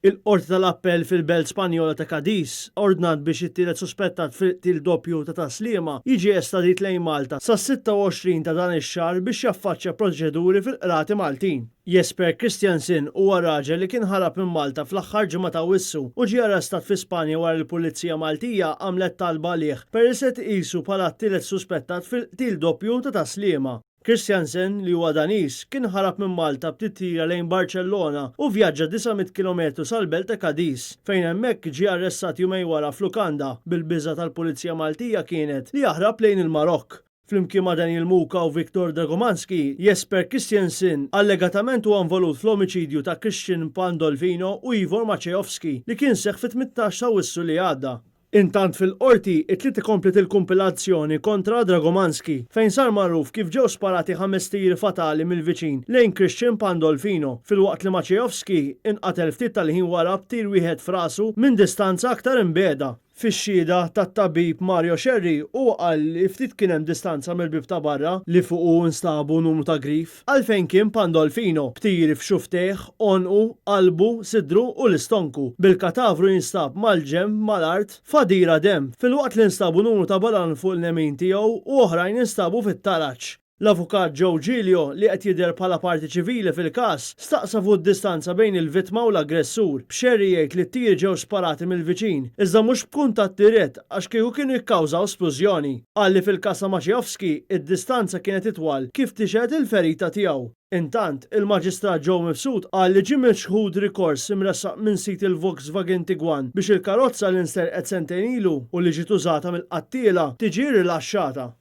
Il-Qorti tal-Appell fil-Belt Spanjola ta' Cadiz ordnat biex it-tielet suspettat fil-qtil doppju ta' tas-Sliema jiġi estradit lejn Malta sas-26 ta' dan ix-xahar biex jaffaċċja proċeduri fil-qrati Maltin. Jesper Kristiansen huwa raġel li kien ħarab minn Malta fl-aħħar ġimgħa ta' Awwissu u ġie arrestat fi Spanja wara l-Pulizija Maltija għamlet talba għalih peress qed iqisu bħala t-tielet suspettat fil-qtil doppju ta' tas-Sliema. Kristiansen li huwa Danis kien ħarab minn Malta b'tittira lejn Barċellona u vjaġġa 900 km sal-Belt ta' Cadiz fejn hemmhekk ġie arrestat jumejn wara fl-lukanda bil-biża' tal-Pulizija Maltija kienet li jaħrab lejn il-Marokk. Flimkien ma' Daniel Muka u Viktor Dragomanski, Jesper Kristiansen allegatament huwa involut fl-omiċidju ta' Christian Pandolfino u Ivor Maciejowski li kien seħħ fit-18 ta' Awwissu li għadda. Intant fil-qorti it-tliet ikomplet il-kumpilazzjoni kontra Dragomanski fejn sar magħruf kif ġew sparati 5 tiri fatali mill-viċin lejn Christian Pandolfino filwaqt li Maciejowski inqatel ftit tal-ħin wara b'tir wieħed f'rasu minn distanza aktar imbeda. Fix-xhieda tat-tabib Mario Scerri u qal li ftit kien hemm distanza mill-bib ta' barra li fuqu instabu numru ta' grif għalfejn kien Pandolfino b'tiri f'xufteħ, onqu, qalbu, sidru u l-istonku. Bil-katavru jinstab mal-ġemb mal-art fadira dem filwaqt li instabu numru ta' balan fuq il-nemin tiegħu u oħrajn instabu fit-taraċ. L-avukat Joe Giglio li qed jidher bħala parti ċivili fil-każ staqsa fuq id-distanza bejn il-vittma u l-aggressur b'xerri jgħid li t-tieri ġew sparati mill-viċin iżda mhux b'kuntatt dirett għax kieku kienu jikkawżaw splużjoni. Qal li fil-każ ta' Maciejowski id-distanza kienet itwal kif tixed il-ferita tiegħu. Intant, il-Maġistrat Joe Mifsud qal li ġie miċħud rikors imressaq minn sit il-Volkswagen Tiguan biex il-karozza li nsterqet sentejn ilu u li ġiet użata mill-qattiela tiġi rilaxxata.